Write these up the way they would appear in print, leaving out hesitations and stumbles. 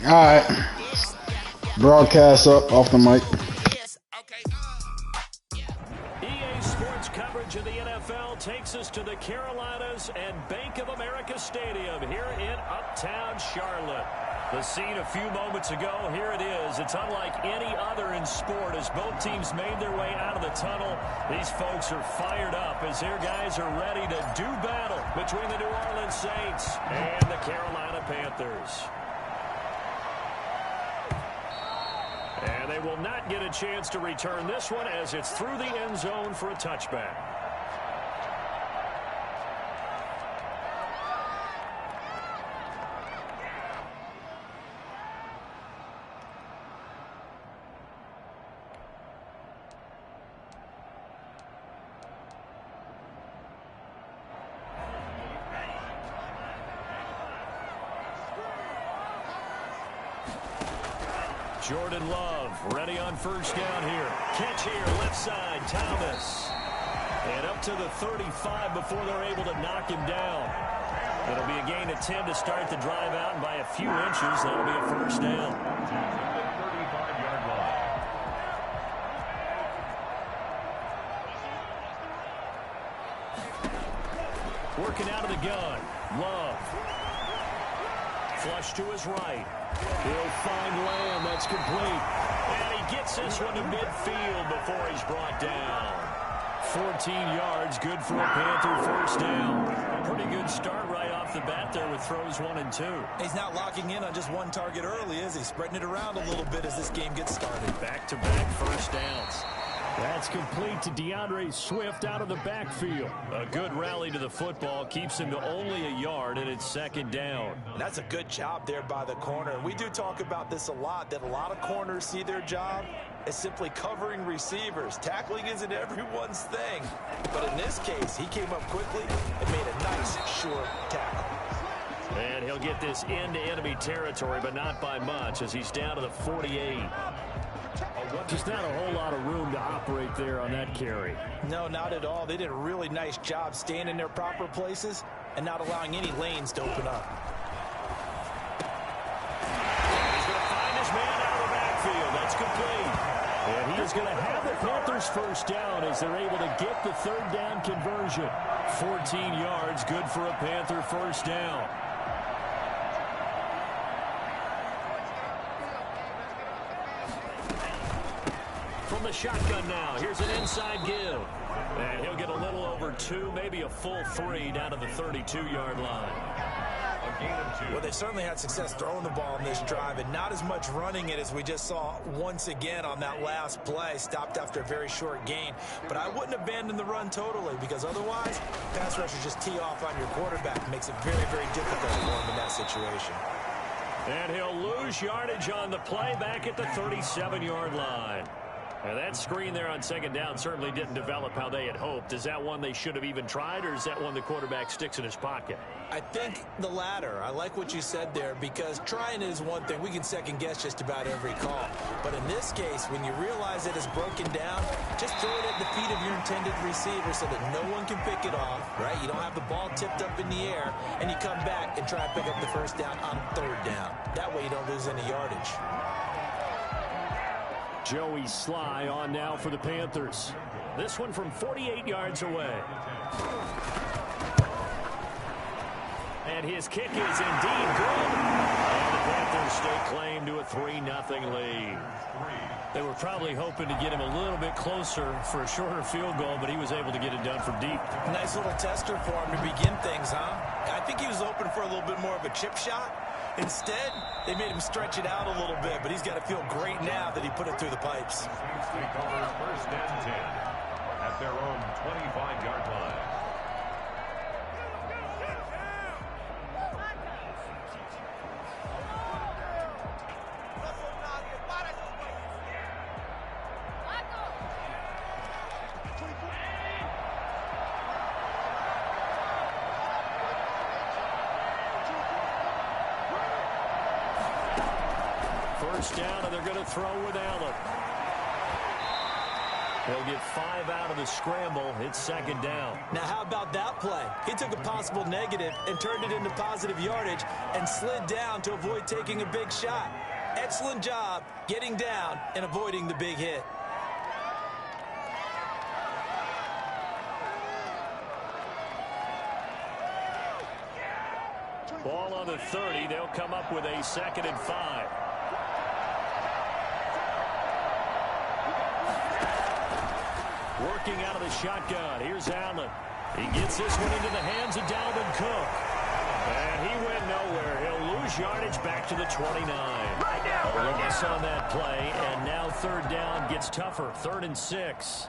All right. Broadcast up off the mic. EA Sports coverage of the NFL takes us to the Carolinas and Bank of America Stadium here in Uptown Charlotte. The scene a few moments ago, here it is. It's unlike any other in sport as both teams made their way out of the tunnel. These folks are fired up as their guys are ready to do battle between the New Orleans Saints and the Carolina Panthers. And they will not get a chance to return this one as it's through the end zone for a touchback. Jordan Love ready on first down here. Catch here, left side, Thomas. And up to the 35 before they're able to knock him down. It'll be a gain of 10 to start the drive out, and by a few inches, that'll be a first down. 35-yard line. Working out of the gun. Love. Flush to his right. He'll find Lamb. That's complete. And he gets this one to midfield before he's brought down. 14 yards, good for a Panther first down. Pretty good start right off the bat there with throws 1 and 2. He's not locking in on just one target early, is he? Spreading it around a little bit as this game gets started. Back-to-back first downs. That's complete to DeAndre Swift out of the backfield. A good rally to the football keeps him to only a yard, and it's second down. That's a good job there by the corner. We do talk about this a lot, that a lot of corners see their job as simply covering receivers. Tackling isn't everyone's thing. But in this case, he came up quickly and made a nice, short tackle. And he'll get this into enemy territory, but not by much as he's down to the 48. Just not a whole lot of room to operate there on that carry. No, not at all. They did a really nice job staying in their proper places and not allowing any lanes to open up. He's going to find his man out of the backfield. That's complete. And he is going to have the Panthers first down as they're able to get the third down conversion. 14 yards, good for a Panther first down. From the shotgun now, here's an inside give. And he'll get a little over 2, maybe a full 3 down to the 32-yard line. A gain of 2. Well, they certainly had success throwing the ball in this drive and not as much running it as we just saw once again on that last play. Stopped after a very short gain. But I wouldn't abandon the run totally because otherwise, pass rushers just tee off on your quarterback. Makes it very, very difficult for him in that situation. And he'll lose yardage on the play back at the 37-yard line. Now that screen there on second down certainly didn't develop how they had hoped. Is that one they should have even tried, or is that one the quarterback sticks in his pocket? I think the latter. I like what you said there because trying is one thing. We can second guess just about every call. But in this case, when you realize it is broken down, just throw it at the feet of your intended receiver so that no one can pick it off, right? You don't have the ball tipped up in the air, and you come back and try to pick up the first down on third down. That way you don't lose any yardage. Joey Sly on now for the Panthers. This one from 48 yards away. And his kick is indeed good. And the Panthers stake claim to a 3-0 lead. They were probably hoping to get him a little bit closer for a shorter field goal, but he was able to get it done from deep. Nice little tester for him to begin things, huh? I think he was hoping for a little bit more of a chip shot. Instead, they made him stretch it out a little bit, but he's got to feel great now that he put it through the pipes. Take over first and 10 at their own 25-yard line. First down, and they're going to throw with Allen. He'll get 5 out of the scramble. It's second down. Now, how about that play? He took a possible negative and turned it into positive yardage and slid down to avoid taking a big shot. Excellent job getting down and avoiding the big hit. Ball on the 30. They'll come up with a 2nd and 5. Working out of the shotgun. Here's Allen. He gets this one into the hands of Dalvin Cook. And he went nowhere. He'll lose yardage back to the 29. A loss on that play, and now 3rd down gets tougher. 3rd and 6.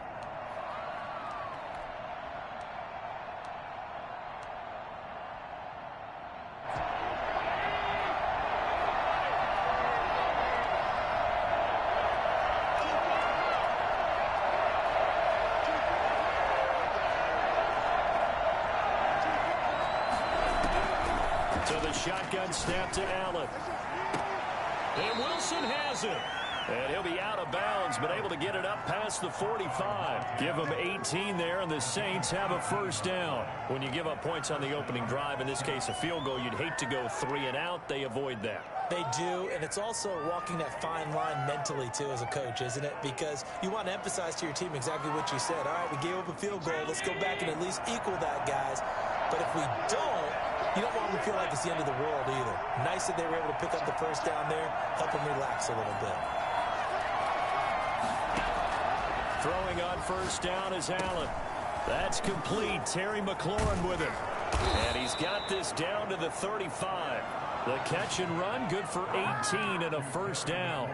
So the shotgun snap to Allen. And Wilson has it. And he'll be out of bounds, but able to get it up past the 45. Give them 18 there, and the Saints have a 1st down. When you give up points on the opening drive, in this case a field goal, you'd hate to go 3 and out. They avoid that. They do, and it's also walking that fine line mentally, too, as a coach, isn't it? Because you want to emphasize to your team exactly what you said. All right, we gave up a field goal. Let's go back and at least equal that, guys. But if we don't, you don't want them to feel like it's the end of the world either. Nice that they were able to pick up the 1st down there, help them relax a little bit. Throwing on 1st down is Allen. That's complete. Terry McLaurin with it. And he's got this down to the 35. The catch and run, good for 18 and a 1st down.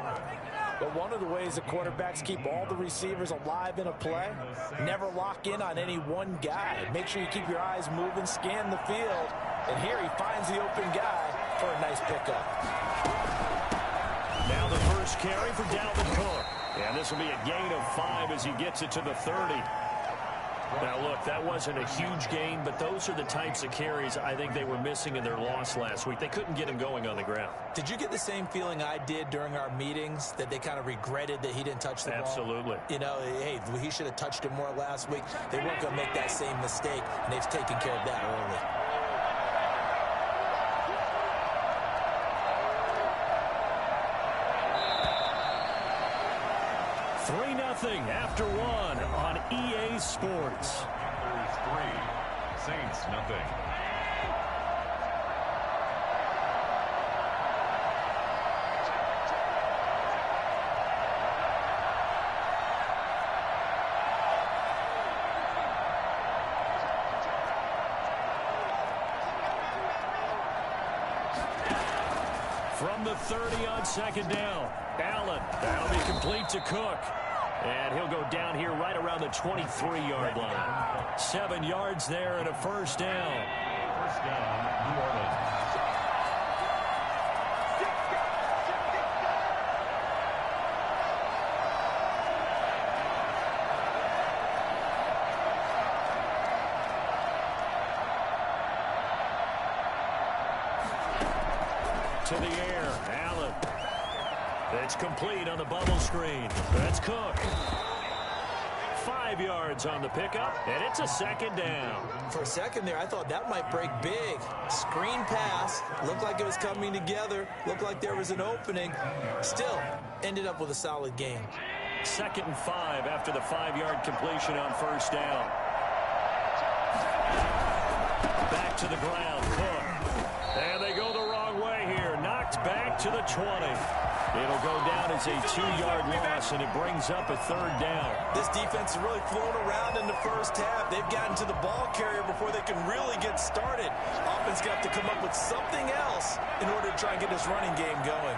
But one of the ways the quarterbacks keep all the receivers alive in a play, never lock in on any one guy. Make sure you keep your eyes moving, scan the field. And here he finds the open guy for a nice pickup. Now the first carry for Dalvin Cook. And this will be a gain of 5 as he gets it to the 30. Now, look, that wasn't a huge gain, but those are the types of carries I think they were missing in their loss last week. They couldn't get him going on the ground. Did you get the same feeling I did during our meetings, that they kind of regretted that he didn't touch the ball? Absolutely. You know, hey, he should have touched it more last week. They weren't going to make that same mistake, and they've taken care of that early. After 1 on EA Sports. Packers 3, Saints nothing. From the 30 on 2nd down. Allen. That'll be complete to Cook. And he'll go down here right around the 23-yard line. 7 yards there and a 1st down. 1st down, New Orleans. To the air, Allen. It's complete on the bubble screen. That's Cook. 5 yards on the pickup, and it's a 2nd down. For a second there, I thought that might break big. Screen pass. Looked like it was coming together. Looked like there was an opening. Still, ended up with a solid gain. 2nd and 5 after the 5-yard completion on 1st down. Back to the ground, Cook. And they go the wrong way here. Knocked back to the 20. It'll go down as a 2-yard loss, and it brings up a 3rd down. This defense is really flown around in the first half. They've gotten to the ball carrier before they can really get started. Offense got to come up with something else in order to try and get this running game going.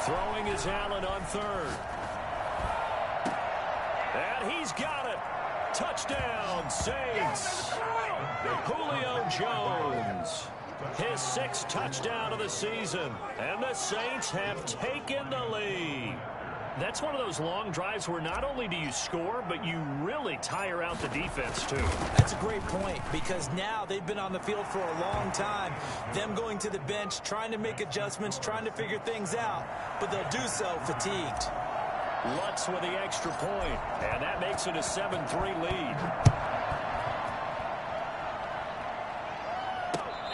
Throwing is Allen on 3rd. And he's got it. Touchdown, Saints. Julio Jones. His 6th touchdown of the season. And the Saints have taken the lead. That's one of those long drives where not only do you score, but you really tire out the defense, too. That's a great point, because now they've been on the field for a long time. Them going to the bench, trying to make adjustments, trying to figure things out, but they'll do so fatigued. Lutz with the extra point, and that makes it a 7-3 lead.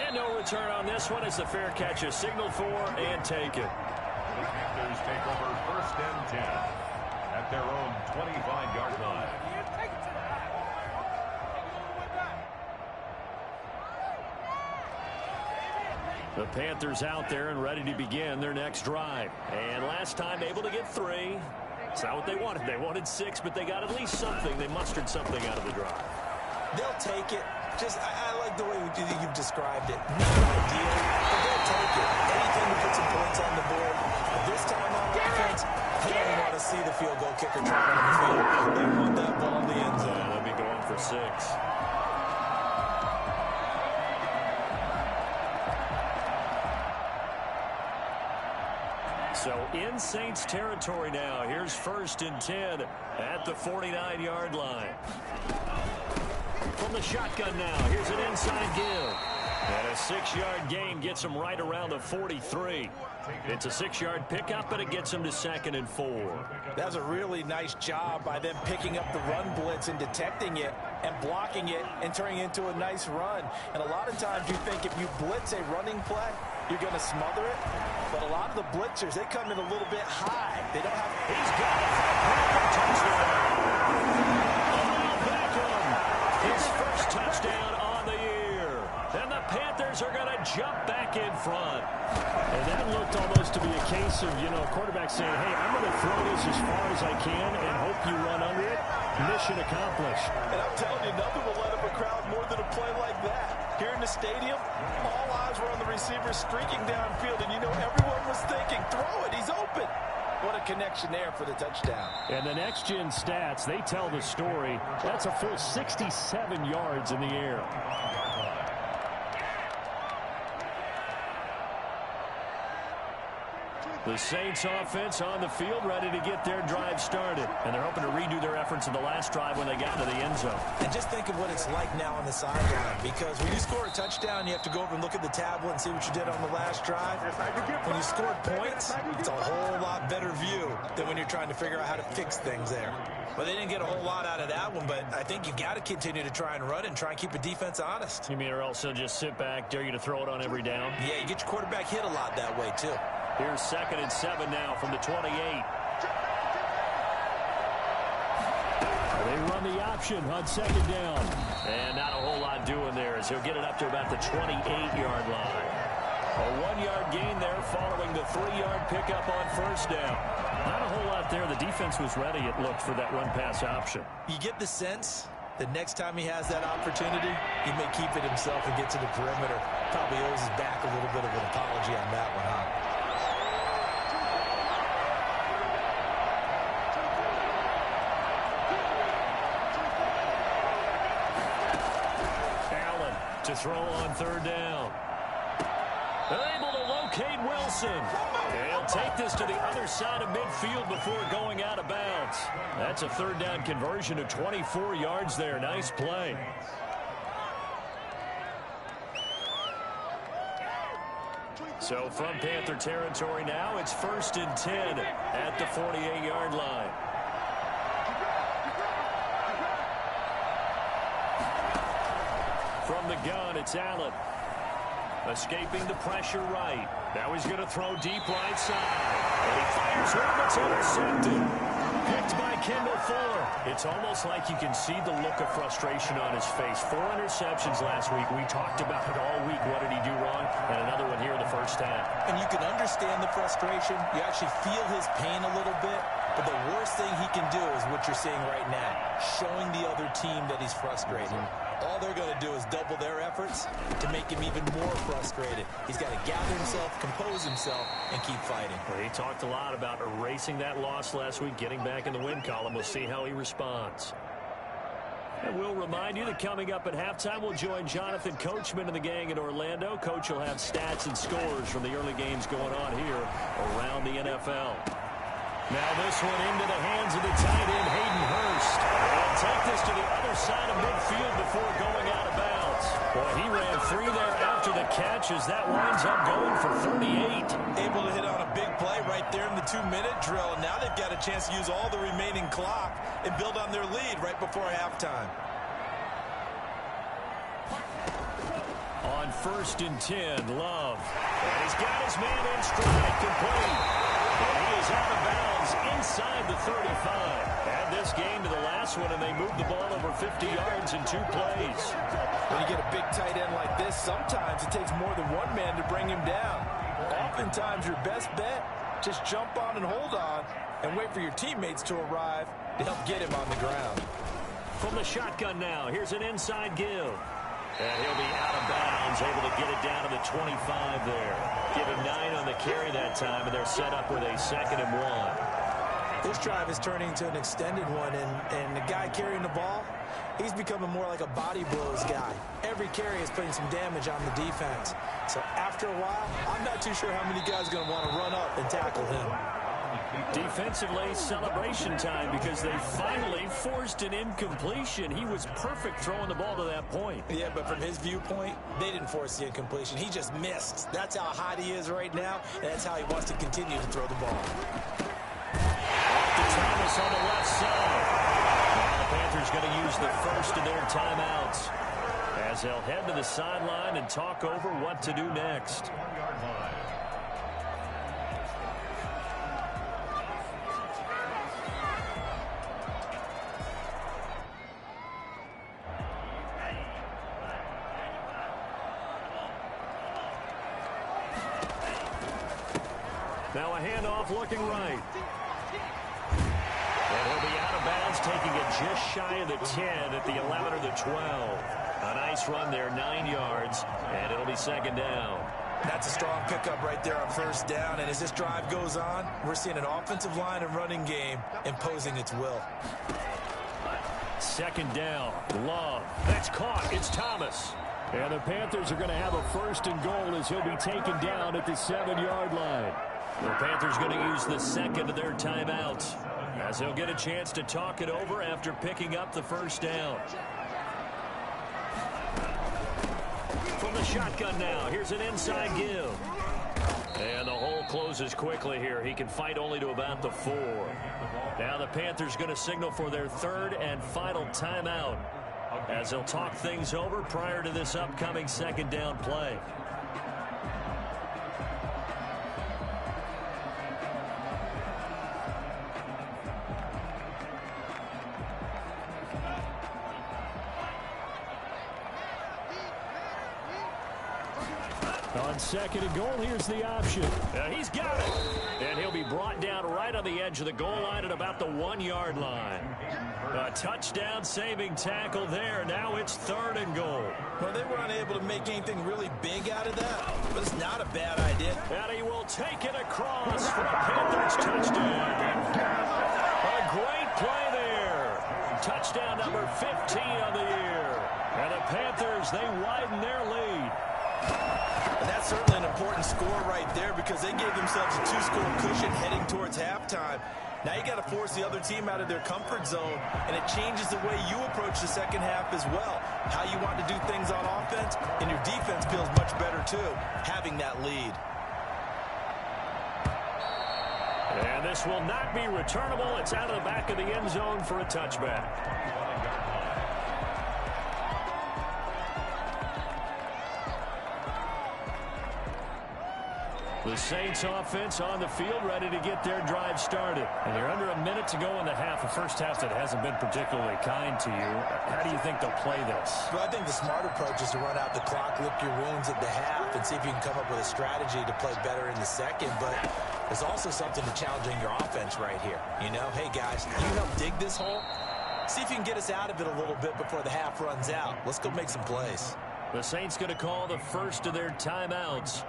And no return on this one as the fair catch is signaled for and taken. The Panthers take over 1st and 10 at their own 25-yard line. The Panthers out there and ready to begin their next drive. And last time able to get 3. It's not what they wanted. They wanted 6, but they got at least something. They mustered something out of the drive. They'll take it. I like the way you've described it. Not ideal, but they'll take it. Anything to put some points on the board. But this time on defense, they don't want to see the field goal kicker dropping on the field. They want that ball in the end zone. Yeah, they'll be going for 6. So in Saints territory now. Here's 1st and 10 at the 49-yard line. From the shotgun now, here's an inside give. And a 6-yard gain gets him right around the 43. It's a 6-yard pickup, but it gets him to 2nd and 4. That was a really nice job by them picking up the run blitz and detecting it and blocking it and turning it into a nice run. And a lot of times you think if you blitz a running play, you're going to smother it. But a lot of the blitzers, they come in a little bit high. They don't have... He's got it for a touchdown. His first touchdown on the year. And the Panthers are going to jump back in front. And that looked almost to be a case of, quarterback saying, hey, I'm going to throw this as far as I can and hope you run under it. Mission accomplished. And I'm telling you, nothing will let up a crowd more than a play like that. Here in the stadium, all eyes were on the receiver streaking downfield, and everyone was thinking, throw it, he's open. What a connection there for the touchdown. And the next-gen stats, they tell the story. That's a full 67 yards in the air. The Saints offense on the field ready to get their drive started. And they're hoping to redo their efforts in the last drive when they got to the end zone. And just think of what it's like now on the sideline. Because when you score a touchdown, you have to go over and look at the tablet and see what you did on the last drive. When you scored points, it's a whole lot better view than when you're trying to figure out how to fix things there. Well, they didn't get a whole lot out of that one, but I think you've got to continue to try and run and try and keep the defense honest. You mean or else they'll just sit back, dare you to throw it on every down? Yeah, you get your quarterback hit a lot that way, too. Here's 2nd and 7 now from the 28. They run the option on 2nd down. And not a whole lot doing there as he'll get it up to about the 28-yard line. A 1-yard gain there following the 3-yard pickup on 1st down. Not a whole lot there. The defense was ready, it looked, for that run-pass option. You get the sense that next time he has that opportunity, he may keep it himself and get to the perimeter. Probably owes his back a little bit of an apology on that one, huh? To throw on 3rd down. They're able to locate Wilson. They'll take this to the other side of midfield before going out of bounds. That's a 3rd down conversion of 24 yards there. Nice play. So from Panther territory now, it's 1st and 10 at the 48-yard line. From the gun, it's Allen. Escaping the pressure right. Now he's going to throw deep right side. And he fires one that's intercepted. Picked by Kendall Fuller. It's almost like you can see the look of frustration on his face. 4 interceptions last week. We talked about it all week. What did he do wrong? And another one here in the first half. And you can understand the frustration. You actually feel his pain a little bit. But the worst thing he can do is what you're seeing right now. Showing the other team that he's frustrated. All they're going to do is double their efforts to make him even more frustrated. He's got to gather himself, compose himself, and keep fighting. Well, he talked a lot about erasing that loss last week, getting back in the win column. We'll see how he responds. And we'll remind you that coming up at halftime, we'll join Jonathan Coachman and the gang in Orlando. Coach will have stats and scores from the early games going on here around the NFL. Now this one into the hands of the tight end, Hayden Hurst. They'll take this to the other side of midfield before going out of bounds. Boy, he ran free there after the catch as that winds up going for 38. Able to hit on a big play right there in the 2-minute drill. And now they've got a chance to use all the remaining clock and build on their lead right before halftime. On 1st and 10, Love. And he's got his man in stride, complete. And he is out of bounds inside the 35. Add this game to the last one, and they moved the ball over 50 yards in 2 plays. When you get a big tight end like this, sometimes it takes more than one man to bring him down. Oftentimes, your best bet, just jump on and hold on and wait for your teammates to arrive to help get him on the ground. From the shotgun now, here's an inside give. And he'll be out of bounds, able to get it down to the 25 there. Give him 9 on the carry that time, and they're set up with a 2nd and 1. This drive is turning into an extended one, and the guy carrying the ball, he's becoming more like a body blows guy. Every carry is putting some damage on the defense. So after a while, I'm not too sure how many guys are going to want to run up and tackle him. Defensively, celebration time because they finally forced an incompletion. He was perfect throwing the ball to that point. Yeah, but from his viewpoint, they didn't force the incompletion. He just missed. That's how hot he is right now, and that's how he wants to continue to throw the ball. Off to Thomas on the left side. Now the Panthers going to use the first of their timeouts as they'll head to the sideline and talk over what to do next. Now a handoff looking right. And he'll be out of bounds, taking it just shy of the 10 at the 11 or the 12. A nice run there, 9 yards, and it'll be 2nd down. That's a strong pickup right there on 1st down, and as this drive goes on, we're seeing an offensive line and running game imposing its will. 2nd down, Love. That's caught. It's Thomas. And the Panthers are going to have a 1st and goal as he'll be taken down at the 7-yard line. The Panthers going to use the 2nd of their timeouts as they'll get a chance to talk it over after picking up the 1st down. From the shotgun now, here's an inside give. And the hole closes quickly here. He can fight only to about the 4. Now the Panthers going to signal for their 3rd and final timeout as they'll talk things over prior to this upcoming 2nd down play. On 2nd and goal, here's the option. He's got it. And he'll be brought down right on the edge of the goal line at about the 1-yard line. A touchdown-saving tackle there. Now it's 3rd and goal. Well, they were unable to make anything really big out of that, but it's not a bad idea. And he will take it across for a Panthers touchdown. A great play there. Touchdown number 15 on the year. And the Panthers, they widen their lead. And that's certainly an important score right there because they gave themselves a 2-score cushion heading towards halftime. Now you got to force the other team out of their comfort zone, and it changes the way you approach the second half as well. How you want to do things on offense, and your defense feels much better too, having that lead. And this will not be returnable. It's out of the back of the end zone for a touchback. The Saints offense on the field ready to get their drive started. And you're under a minute to go in the half, a first half that hasn't been particularly kind to you. How do you think they'll play this? Well, I think the smart approach is to run out the clock, lick your wounds at the half, and see if you can come up with a strategy to play better in the second. But there's also something to challenging your offense right here. You know, hey, guys, you help dig this hole. See if you can get us out of it a little bit before the half runs out. Let's go make some plays. The Saints going to call the first of their timeouts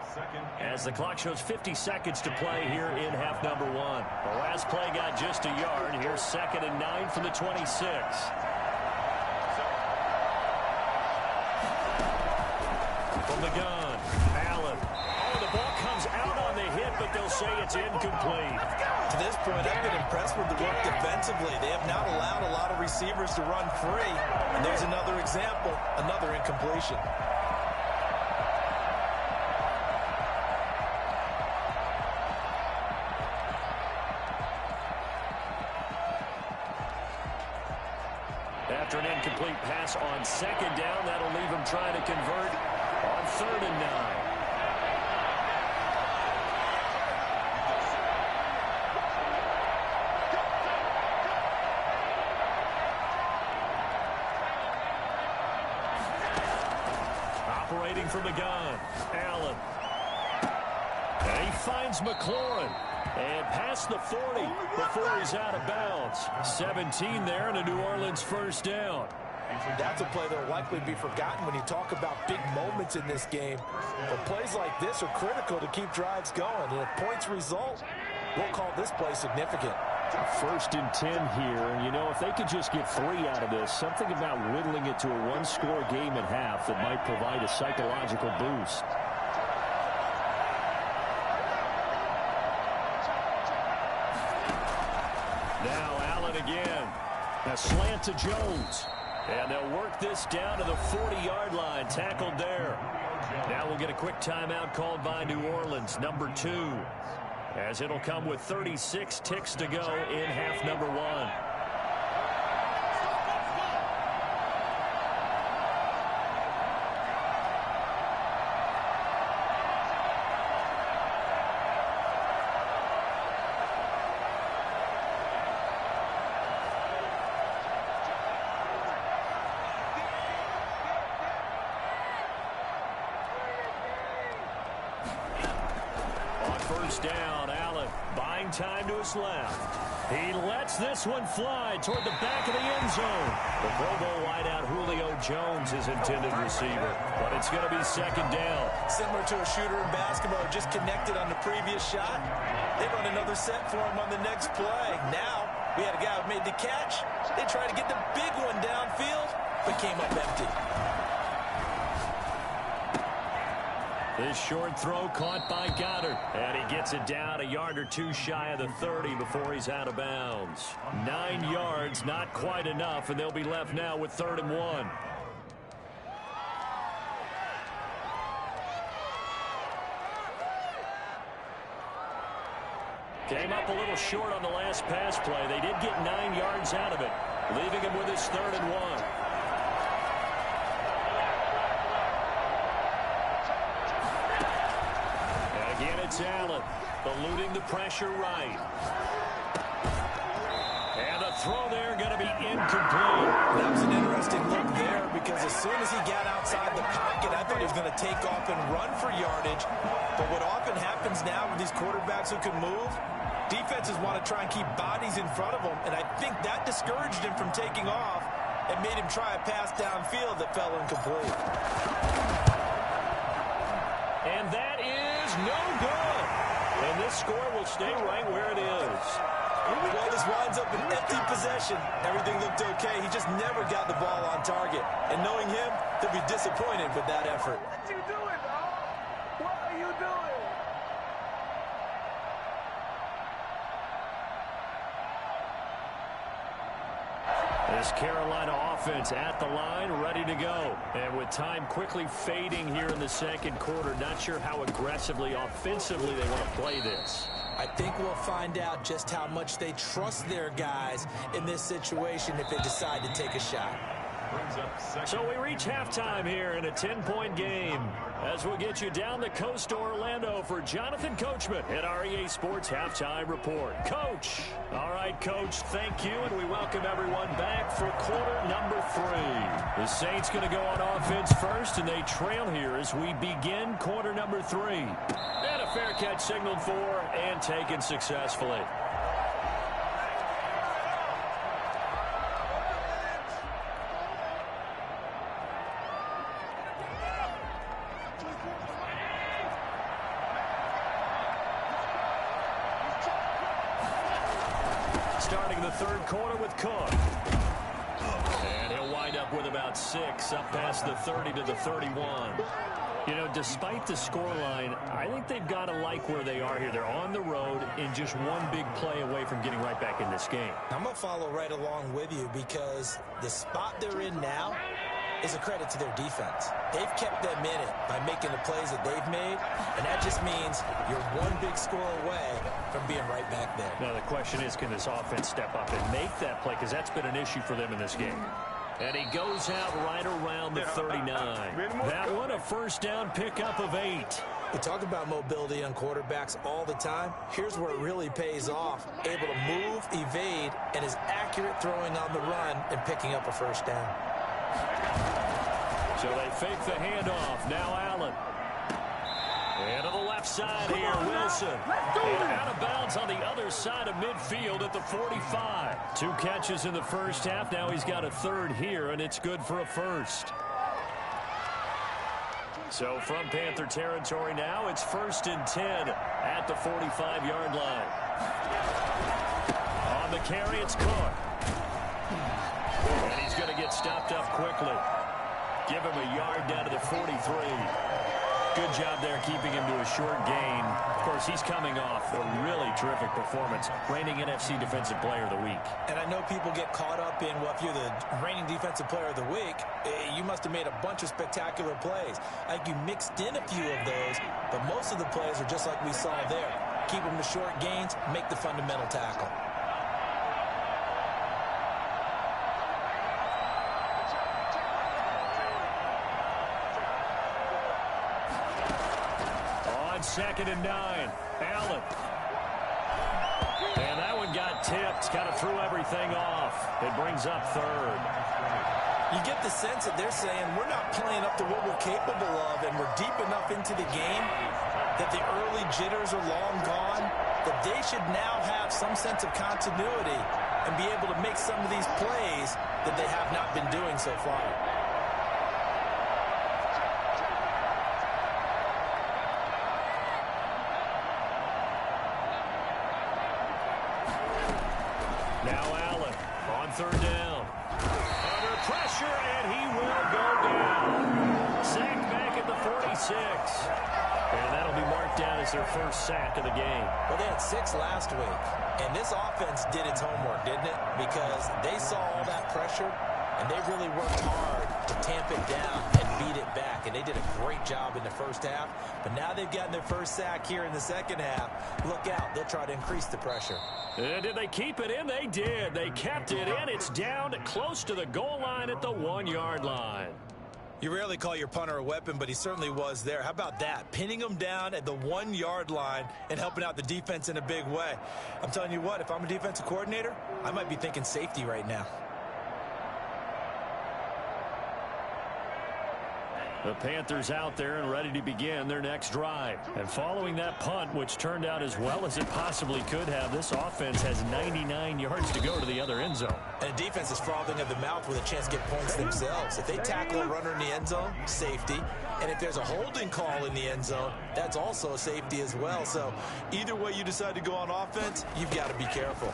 as the clock shows 50 seconds to play here in half number 1. The last play got just a yard. Here's 2nd and 9 from the 26. From the gun, Allen. Oh, the ball comes out on the hit, but they'll say it's incomplete. To this point, I've been impressed with the work defensively. They have not allowed a lot of receivers to run free. And there's another example, another incompletion. After an incomplete pass on second down, that'll leave him trying to convert on 3rd and 9. Operating from the gun, Allen. And he finds McLaurin. And past the 40 before he's out of bounds. 17 there and a New Orleans first down. That's a play that will likely be forgotten when you talk about big moments in this game. But plays like this are critical to keep drives going. And if points result, we'll call this play significant. 1st and 10 here. And, you know, if they could just get 3 out of this, something about whittling it to a one-score game at half that might provide a psychological boost. Now Allen again. A slant to Jones. And they'll work this down to the 40-yard line. Tackled there. Now we'll get a quick timeout called by New Orleans, number 2. As it'll come with 36 ticks to go in half number 1. Down, Allen buying time to his left. He lets this one fly toward the back of the end zone. The Pro Bowl wideout Julio Jones is intended receiver, but it's going to be 2nd down. Similar to a shooter in basketball who just connected on the previous shot. They run another set for him on the next play. Now we had a guy who made the catch. They tried to get the big one downfield, but came up empty. This short throw caught by Goddard. And he gets it down a yard or 2 shy of the 30 before he's out of bounds. 9 yards, not quite enough, and they'll be left now with 3rd and 1. Came up a little short on the last pass play. They did get 9 yards out of it, leaving him with his 3rd and 1. It's Allen, eluding the pressure right. And the throw there going to be incomplete. That was an interesting look there because as soon as he got outside the pocket, I thought he was going to take off and run for yardage. But what often happens now with these quarterbacks who can move, defenses want to try and keep bodies in front of them. And I think that discouraged him from taking off and made him try a pass downfield that fell incomplete. And that is no good. And this score will stay right where it is. Well, this winds up an empty possession. Everything looked okay. He just never got the ball on target. And knowing him, he'll be disappointed with that effort. What you doing, dog? What are you doing? This Carolina offense at the line, ready to go. And with time quickly fading here in the 2nd quarter, not sure how aggressively, offensively they want to play this. I think we'll find out just how much they trust their guys in this situation if they decide to take a shot. So we reach halftime here in a 10-point game as we'll get you down the coast to Orlando for Jonathan Coachman at our EA Sports Halftime Report. Coach. All right, Coach, thank you, and we welcome everyone back for quarter number 3. The Saints going to go on offense first, and they trail here as we begin quarter number 3. And a fair catch signaled for and taken successfully. Starting the 3rd quarter with Cook. And he'll wind up with about 6 up past the 30 to the 31. You know, despite the scoreline, I think they've got to like where they are here. They're on the road and just one big play away from getting right back in this game. I'm going to follow right along with you because the spot they're in now is a credit to their defense. They've kept them in it by making the plays that they've made, and that just means you're one big score away from being right back there. Now, the question is, can this offense step up and make that play? Because that's been an issue for them in this game. And he goes out right around the 39. That one, a first down pickup of 8. We talk about mobility on quarterbacks all the time. Here's where it really pays off. Able to move, evade, and is accurate throwing on the run and picking up a first down. So they fake the handoff. Now Allen. And to the left side here, Wilson. And out of bounds on the other side of midfield at the 45. 2 catches in the first half. Now he's got a third here, and it's good for a first. So from Panther territory now, it's 1st and 10 at the 45-yard line. On the carry, it's Cook. And he's going to get stopped up quickly. Give him a yard down to the 43. Good job there keeping him to a short gain. Of course, he's coming off a really terrific performance, reigning NFC Defensive Player of the Week. And I know people get caught up in, well, if you're the reigning Defensive Player of the Week, you must have made a bunch of spectacular plays. I think you mixed in a few of those, but most of the plays are just like we saw there. Keep them to short gains, make the fundamental tackle. Second and 9. Allen. And that one got tipped. Kind of threw everything off. It brings up third. You get the sense that they're saying we're not playing up to what we're capable of, and we're deep enough into the game that the early jitters are long gone, that they should now have some sense of continuity and be able to make some of these plays that they have not been doing so far. Third down. Under pressure, and he will go down. Sacked back at the 46. And that'll be marked down as their first sack of the game. Well, they had 6 last week. And this offense did its homework, didn't it? Because they saw all that pressure, and they really worked hard to tamp it down and beat it back. And they did a great job in the first half. But now they've gotten their first sack here in the second half. Look out. They'll try to increase the pressure. And did they keep it in? They did. They kept it in. It's down close to the goal line at the 1-yard line. You rarely call your punter a weapon, but he certainly was there. How about that? Pinning him down at the 1-yard line and helping out the defense in a big way. I'm telling you what, if I'm a defensive coordinator, I might be thinking safety right now. The Panthers out there and ready to begin their next drive. And following that punt, which turned out as well as it possibly could have, this offense has 99 yards to go to the other end zone. And the defense is frothing at the mouth with a chance to get points themselves. If they tackle a runner in the end zone, safety. And if there's a holding call in the end zone, that's also a safety as well. So either way you decide to go on offense, you've got to be careful.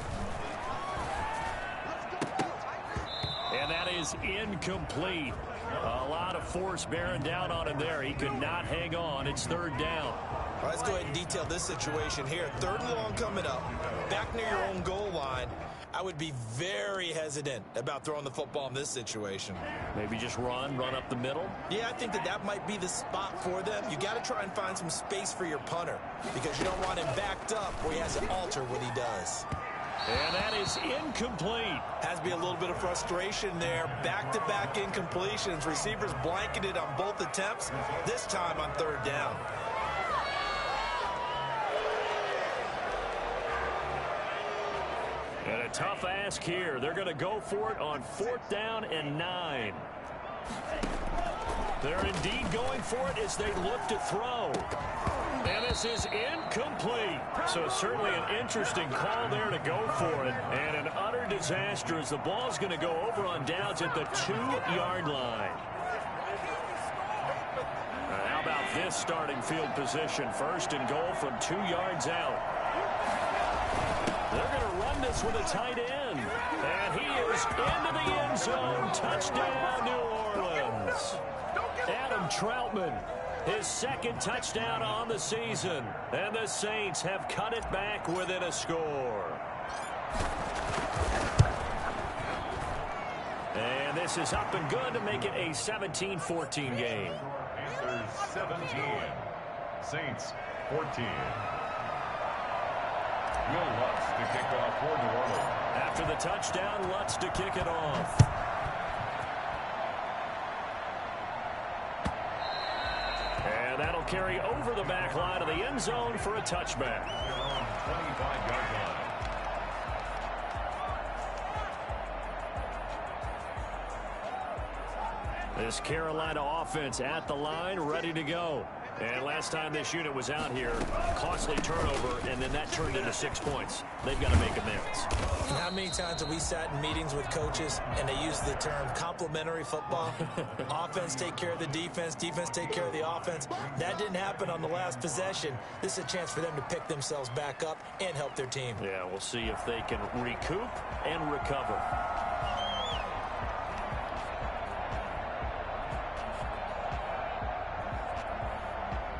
And that is incomplete. A lot of force bearing down on him there. He could not hang on. It's third down. All right, let's go ahead and detail this situation here. 3rd and long coming up. Back near your own goal line. I would be very hesitant about throwing the football in this situation. Maybe just run up the middle? Yeah, I think that might be the spot for them. You got to try and find some space for your punter because you don't want him backed up where he has to alter what he does. And that is incomplete. Has to be a little bit of frustration there. Back-to-back incompletions. Receivers blanketed on both attempts, this time on 3rd down. And a tough ask here. They're going to go for it on 4th down and 9. They're indeed going for it as they look to throw. And this is incomplete. So certainly an interesting call there to go for it. And an utter disaster as the ball's going to go over on downs at the 2-yard line. How about this starting field position? 1st and goal from 2 yards out. They're going to run this with a tight end. And he is into the end zone. Touchdown, New Orleans. Adam Troutman His second touchdown on the season. And the Saints have cut it back within a score. And this is up and good to make it a 17-14 game. Panthers 17. Saints 14. Will Lutz to kick off for New Orleans. After the touchdown, Lutz to kick it off. And that'll carry over the back line of the end zone for a touchback. 25-yard line. This Carolina offense at the line, ready to go. And last time this unit was out here, costly turnover, and then that turned into 6 points. They've got to make amends. And how many times have we sat in meetings with coaches and they use the term complementary football? Offense take care of the defense, defense take care of the offense. That didn't happen on the last possession. This is a chance for them to pick themselves back up and help their team. Yeah, we'll see if they can recoup and recover.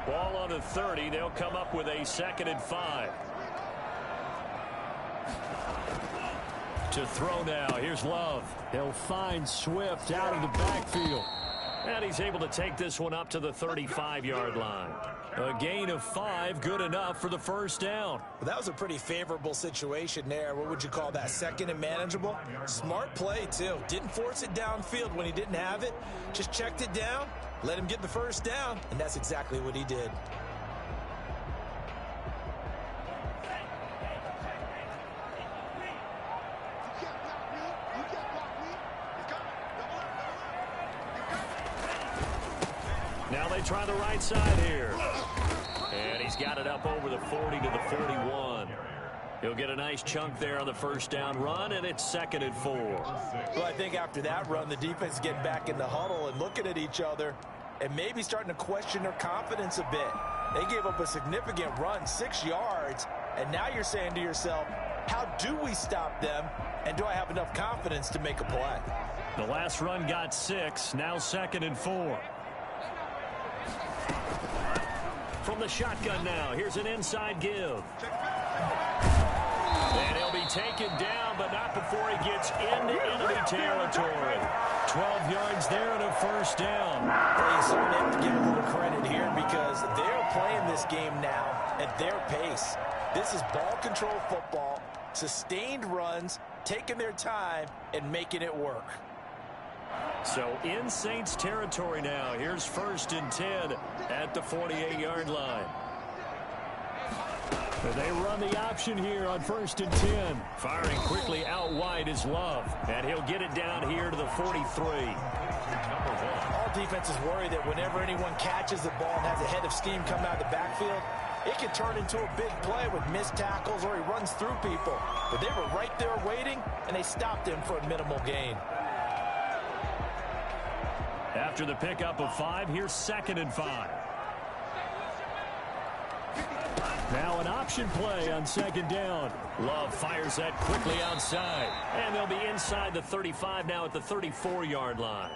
Ball on the 30. They'll come up with a 2nd and 5. To throw now. Here's Love. He'll find Swift out of the backfield. And he's able to take this one up to the 35-yard line. A gain of 5, good enough for the first down. Well, that was a pretty favorable situation there. What would you call that? 2nd and manageable? Smart play, too. Didn't force it downfield when he didn't have it. Just checked it down, let him get the first down, and that's exactly what he did. Now they try the right side here. And he's got it up over the 40 to the 41. He'll get a nice chunk there on the first down run, and it's 2nd and 4. Well, I think after that run, the defense is getting back in the huddle and looking at each other and maybe starting to question their confidence a bit. They gave up a significant run, 6 yards, and now you're saying to yourself, how do we stop them, and do I have enough confidence to make a play? The last run got 6, now 2nd and 4. From the shotgun now, here's an inside give. And he'll be taken down, but not before he gets into enemy territory. 12 yards there and a first down. Well, you certainly have to give a little credit here because they're playing this game now at their pace. This is ball control football, sustained runs, taking their time, and making it work. So in Saints territory now. Here's 1st and 10 at the 48-yard line. They run the option here on 1st and 10. Firing quickly out wide is Love. And he'll get it down here to the 43. All defenses worry that whenever anyone catches the ball and has a head of steam come out of the backfield, it can turn into a big play with missed tackles or he runs through people. But they were right there waiting, and they stopped him for a minimal gain. After the pickup of 5, here's 2nd and 5. Now an option play on 2nd down. Love fires that quickly outside. And they'll be inside the 35 now at the 34-yard line.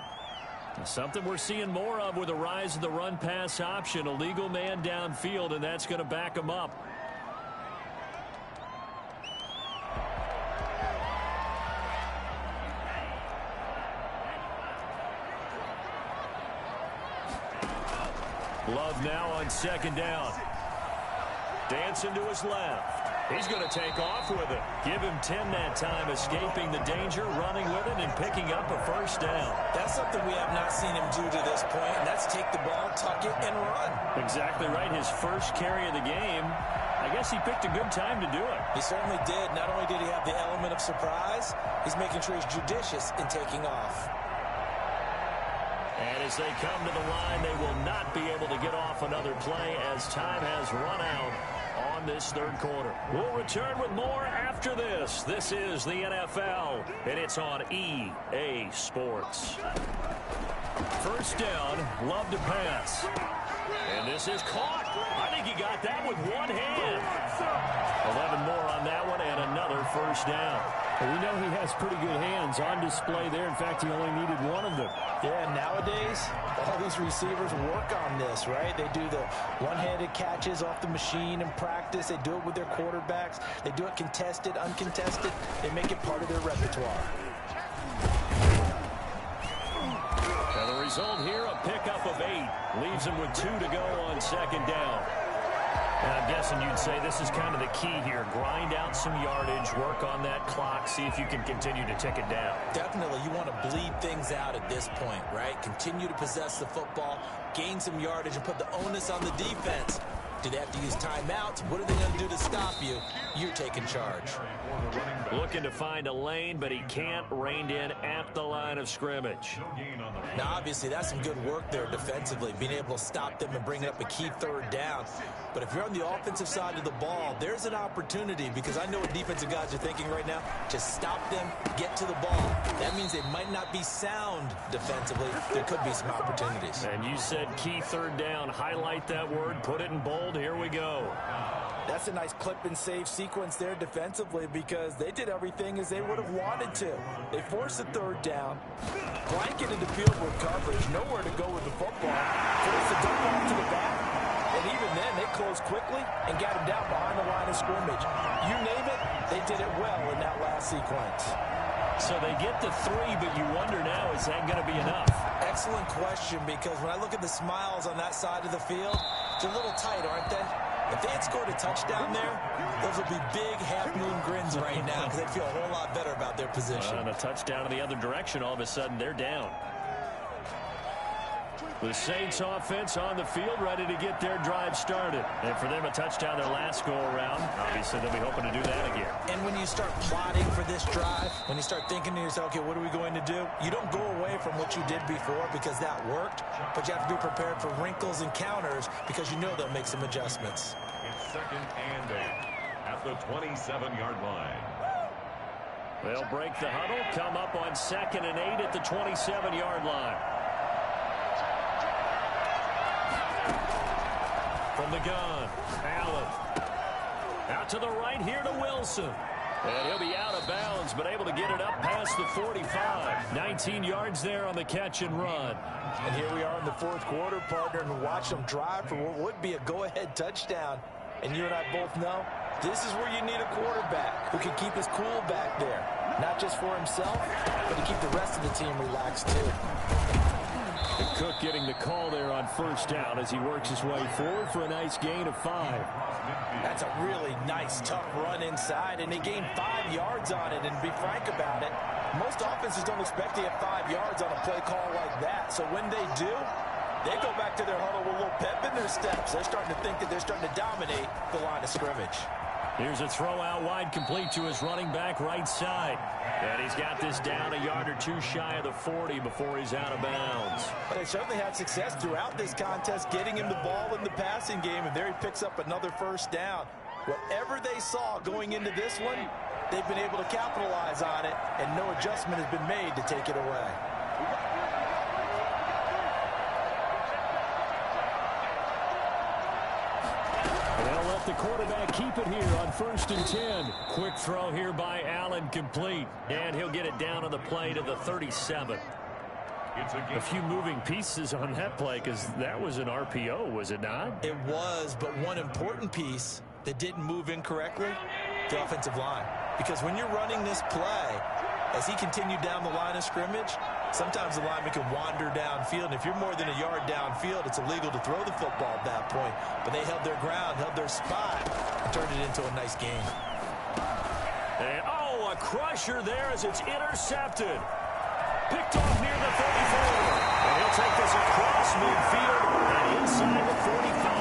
Something we're seeing more of with the rise of the run-pass option. A legal man downfield, and that's going to back him up. Love now on 2nd down. Dancing to his left. He's going to take off with it. Give him 10 that time, escaping the danger, running with it, and picking up a first down. That's something we have not seen him do to this point, and that's take the ball, tuck it, and run. Exactly right. His first carry of the game. I guess he picked a good time to do it. He certainly did. Not only did he have the element of surprise, he's making sure he's judicious in taking off. And as they come to the line, they will not be able to get off another play as time has run out on this 3rd quarter. We'll return with more after this. This is the NFL, and it's on EA Sports. First down, Love to pass. And this is caught. I think he got that with one hand. 11 more on that one, and another first down. Well, we know he has pretty good hands on display there. In fact, he only needed one of them. Yeah, nowadays, all these receivers work on this, right? They do the one-handed catches off the machine in practice. They do it with their quarterbacks. They do it contested, uncontested. They make it part of their repertoire. Now the result here, a pickup of 8. Leaves him with 2 to go on second down. And I'm guessing you'd say this is kind of the key here. Grind out some yardage, work on that clock, see if you can continue to tick it down. Definitely, you want to bleed things out at this point, right? Continue to possess the football, gain some yardage, and put the onus on the defense. Do they have to use timeouts? What are they going to do to stop you? You're taking charge. Looking to find a lane, but he can't. Reined in at the line of scrimmage. Now, obviously, that's some good work there defensively, being able to stop them and bring up a key third down. But if you're on the offensive side of the ball, there's an opportunity, because I know what defensive guys are thinking right now. Just stop them, get to the ball. That means they might not be sound defensively. There could be some opportunities. And you said key third down. Highlight that word, put it in bold. Here we go. That's a nice clip and save sequence there defensively, because they did everything as they would have wanted to. They forced the third down, blanketed the field with coverage, nowhere to go with the football, forced the dump off to the back, and even then they closed quickly and got him down behind the line of scrimmage. You name it, they did it well in that last sequence. So they get to 3, but you wonder now, is that going to be enough? Excellent question, because when I look at the smiles on that side of the field, it's a little tight, aren't they? If they had scored a touchdown there, those would be big half-moon grins right now, because they'd feel a whole lot better about their position. And a touchdown in the other direction, all of a sudden they're down. The Saints offense on the field, ready to get their drive started. And for them, a touchdown their last go-around. Obviously, they'll be hoping to do that again. And when you start plotting for this drive, when you start thinking to yourself, okay, what are we going to do? You don't go away from what you did before, because that worked, but you have to be prepared for wrinkles and counters, because you know they'll make some adjustments. It's 2nd and 8 at the 27-yard line. They'll break the huddle, come up on 2nd and 8 at the 27-yard line. From the gun, Allen. Out to the right here to Wilson. And he'll be out of bounds, but able to get it up past the 45. 19 yards there on the catch and run. And here we are in the 4th quarter, partner, and watch them drive for what would be a go-ahead touchdown. And you and I both know this is where you need a quarterback who can keep his cool back there. Not just for himself, but to keep the rest of the team relaxed, too. And Cook getting the call there on 1st down as he works his way forward for a nice gain of 5. That's a really nice, tough run inside, and they gained 5 yards on it. And to be frank about it, most offenses don't expect to get 5 yards on a play call like that. So when they do, they go back to their huddle with a little pep in their steps. They're starting to think that they're starting to dominate the line of scrimmage. Here's a throw out wide, complete to his running back right side. And he's got this down a yard or 2 shy of the 40 before he's out of bounds. But they certainly had success throughout this contest, getting him the ball in the passing game, and there he picks up another 1st down. Whatever they saw going into this one, they've been able to capitalize on it, and no adjustment has been made to take it away. They'll let the quarterback keep it here on 1st and 10. Quick throw here by Allen, complete. And he'll get it down on the play to the 37. A few moving pieces on that play, because that was an RPO, was it not? It was, but one important piece that didn't move incorrectly, the offensive line. Because when you're running this play, as he continued down the line of scrimmage, sometimes the lineman can wander downfield, and if you're more than a yard downfield, it's illegal to throw the football at that point. But they held their ground, held their spot, and turned it into a nice game. And, a crusher there as it's intercepted. Picked off near the 34. And he'll take this across midfield and inside the 45.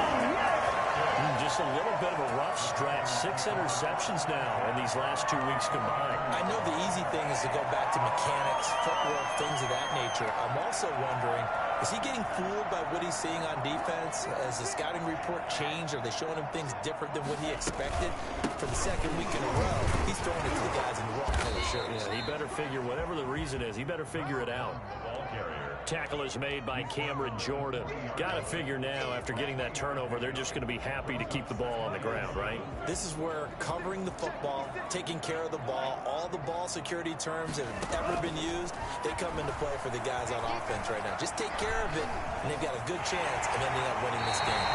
Just a little bit of a rough stretch. 6 interceptions now in these last 2 weeks combined. I know the easy thing is to go back to mechanics, footwork, things of that nature. I'm also wondering, is he getting fooled by what he's seeing on defense? Has the scouting report changed? Are they showing him things different than what he expected? For the 2nd week in a row, he's throwing it to the guys in the wrong color shirts. Yeah, he better figure, whatever the reason is, he better figure it out. Ball carrier Tackle is made by Cameron Jordan. Got to figure now, after getting that turnover, they're just going to be happy to keep the ball on the ground, right? This is where covering the football, taking care of the ball, all the ball security terms that have ever been used, they come into play for the guys on offense right now. Just take care of it, and they've got a good chance of ending up winning this game.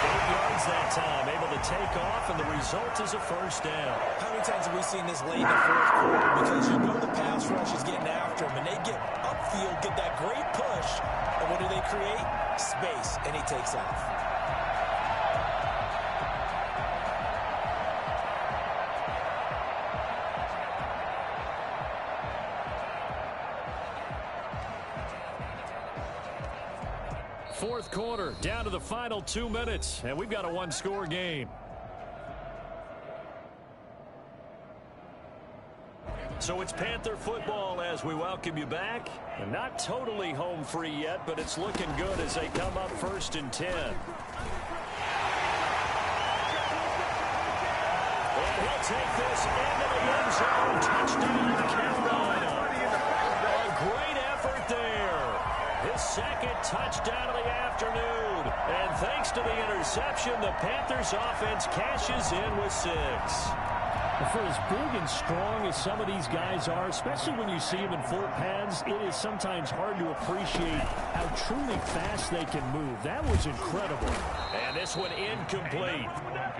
8 yards that time, able to take off, and the result is a first down. How many times have we seen this late in the fourth quarter? Because you know the pass rush is getting after them, and they get upfield, get that great push, and what do they create? Space, and he takes off. Fourth quarter, down to the final 2 minutes, and we've got a one-score game. So it's Panther football as we welcome you back. And not totally home free yet, but it's looking good as they come up 1st and 10. And he'll take this into the end zone. Touchdown, Carolina. A great effort there. His second touchdown of the afternoon. And thanks to the interception, the Panthers offense cashes in with 6. For as big and strong as some of these guys are, especially when you see them in full pads, it is sometimes hard to appreciate how truly fast they can move. That was incredible. And this one incomplete.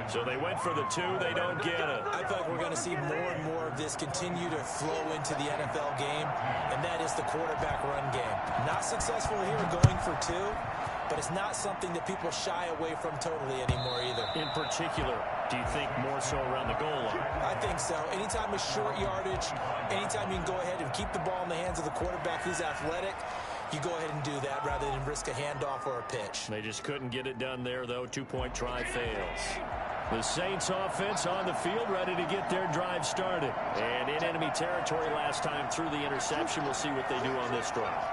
So they went for the 2. They don't get it. I feel like we're going to see more and more of this continue to flow into the NFL game, and that is the quarterback run game. Not successful here going for 2, but it's not something that people shy away from totally anymore either. In particular, do you think more so around the goal line? I think so. Anytime it's short yardage, anytime you can go ahead and keep the ball in the hands of the quarterback who's athletic, you go ahead and do that rather than risk a handoff or a pitch. They just couldn't get it done there, though. 2-point try fails. The Saints offense on the field, ready to get their drive started. And in enemy territory last time through the interception. We'll see what they do on this drive.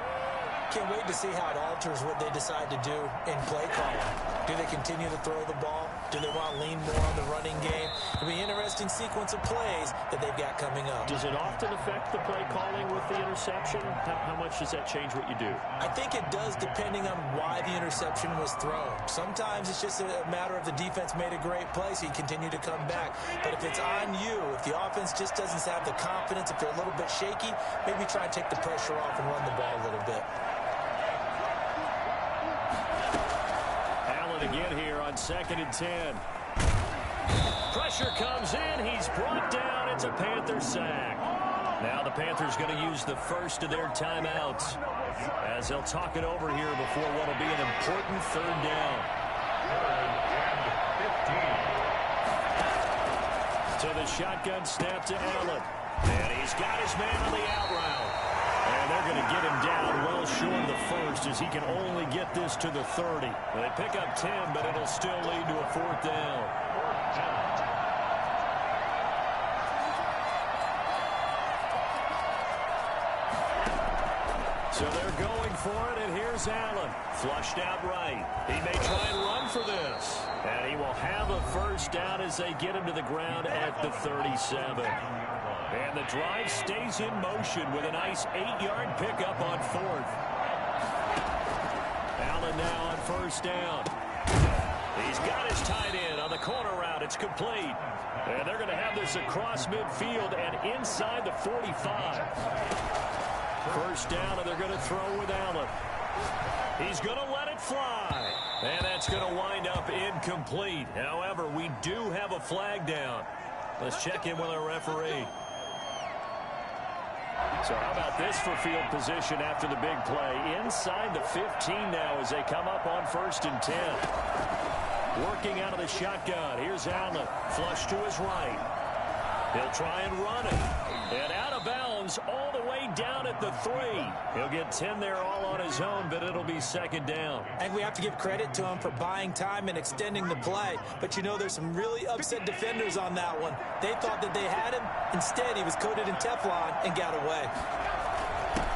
Can't wait to see how it alters what they decide to do in play calling. Do they continue to throw the ball? Do they want to lean more on the running game? It'll be an interesting sequence of plays that they've got coming up. Does it often affect the play calling with the interception? How much does that change what you do? I think it does depending on why the interception was thrown. Sometimes it's just a matter of the defense made a great play, so you continue to come back. But if it's on you, if the offense just doesn't have the confidence, if they're a little bit shaky, maybe try and take the pressure off and run the ball a little bit. Again here on 2nd and 10. Pressure comes in. He's brought down. It's a Panther sack. Now the Panthers going to use the first of their timeouts as they'll talk it over here before what will be an important 3rd down. To the shotgun snap to Allen. And he's got his man on the out route. And they're going to get him down well short of the first as he can only get this to the 30. They pick up 10, but it'll still lead to a 4th down. So they're going for it, and here's Allen. Flushed out right. He may try and run for this. And he will have a first down as they get him to the ground at the 37. And the drive stays in motion with a nice 8-yard pickup on 4th. Allen now on 1st down. He's got his tight end on the corner route. It's complete. And they're going to have this across midfield and inside the 45. First down, and they're going to throw with Allen. He's going to let it fly. And that's going to wind up incomplete. However, we do have a flag down. Let's check in with our referee. So how about this for field position after the big play? Inside the 15 now as they come up on 1st and 10. Working out of the shotgun. Here's Allen. Flush to his right. He'll try and run it. And out of bounds all the way down at the 3. He'll get 10 there all on his own, but it'll be 2nd down. And we have to give credit to him for buying time and extending the play. But, you know, there's some really upset defenders on that one. They thought that they had him. Instead, he was coated in Teflon and got away.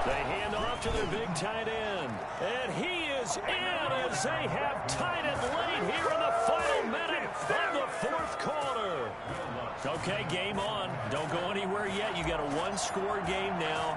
They hand off to their big tight end. And he is in as they have tied it late here in the final minute of the 4th quarter. Okay, game on. Don't go anywhere yet. You got a 1-score game now.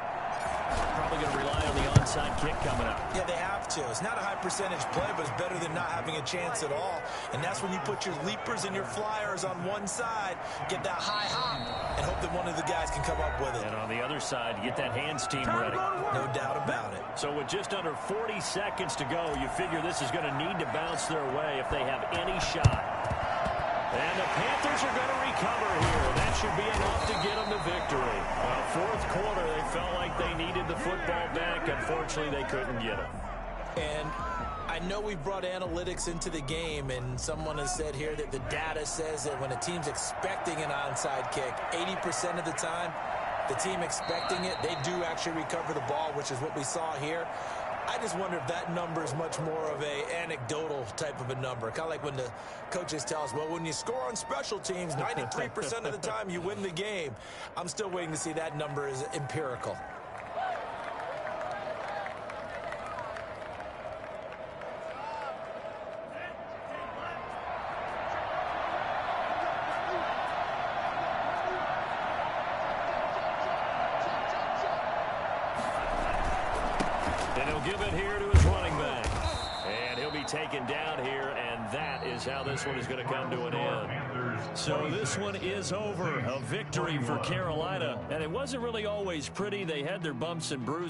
Probably going to rely on the onside kick coming up. Yeah, they have to. It's not a high percentage play, but it's better than not having a chance at all. And that's when you put your leapers and your flyers on one side, get that high hop, and hope that one of the guys can come up with it. And on the other side, get that hands team ready. No doubt about it. So with just under 40 seconds to go, you figure this is going to need to bounce their way if they have any shot. And the Panthers are going to recover here. That should be enough to get them the victory. Well, fourth quarter, they felt like they needed the football back. Unfortunately, they couldn't get it. And I know we brought analytics into the game, and someone has said here that the data says that when a team's expecting an onside kick, 80% of the time, the team expecting it, they do actually recover the ball, which is what we saw here. I just wonder if that number is much more of a anecdotal type of a number. Kind of like when the coaches tell us, well, when you score on special teams, 93% of the time you win the game. I'm still waiting to see that number is empirical. Give it here to his running back. And he'll be taken down here, and that is how this one is going to come to an end. So this one is over. A victory for Carolina. And it wasn't really always pretty. They had their bumps and bruises.